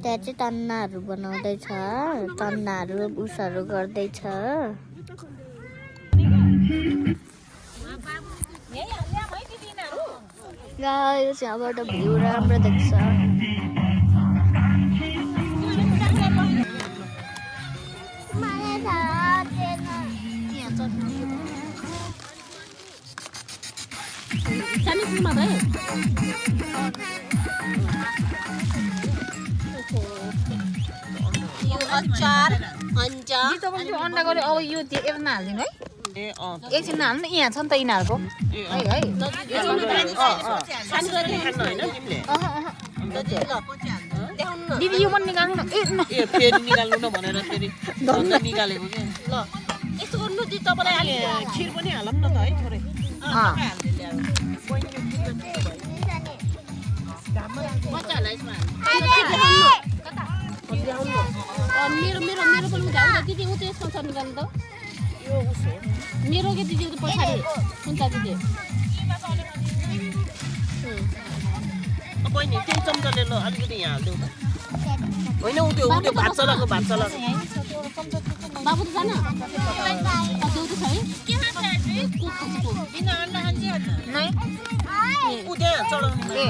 त्यहाँ चाहिँ तन्नाहरू बनाउँदैछ तन्नाहरू उसहरू गर्दैछ यो यहाँबाट भ्यू राम्रो देख्छ अचार अन्जा यो अन्डा गरे अब यो एरमा हाल्दिनु है एकछिन हाल्नु न यहाँ छ नि त यिनीहरूको दिदी यो पनि निकाल्नु न फेरि निकाल्नु न भनेर फेरि निकालेको के ल यस्तो गर्नु दि तपाईलाई खिर पनि हालौँ न त है थोरै मेरो मेरो मेरो पनि उठाउँदा दिदी उ चाहिँ यसमा छ निकाल्नु त यो उसो मेरो के दिदी उता पछाडि कुन्ता दिदी बहिनी त्यही चम्चाले ल अलिकति यहाँ हाल्देऊ त होइन उठ्यो भात चलाको बाबु त जान देउ त छ है उ त्यहाँ चढाउने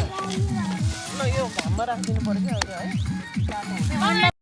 ल यो घाममा राखिदिनु पर्यो क्या है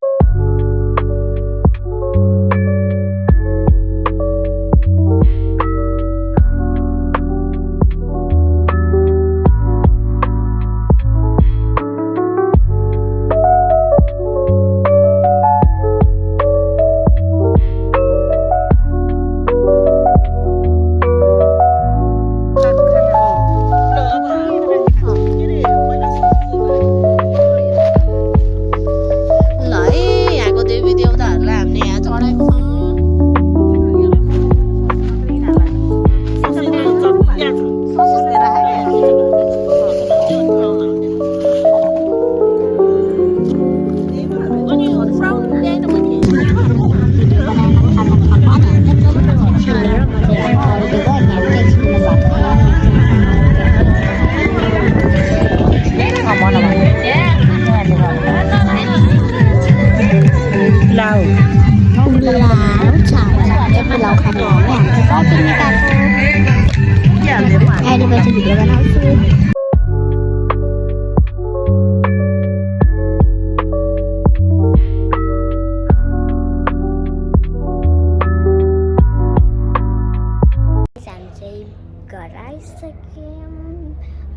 घर आइसक्यौँ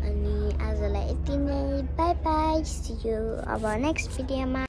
अनि आजलाई यति नै बाई बाई सी यू अब नेक्स्ट भिडियोमा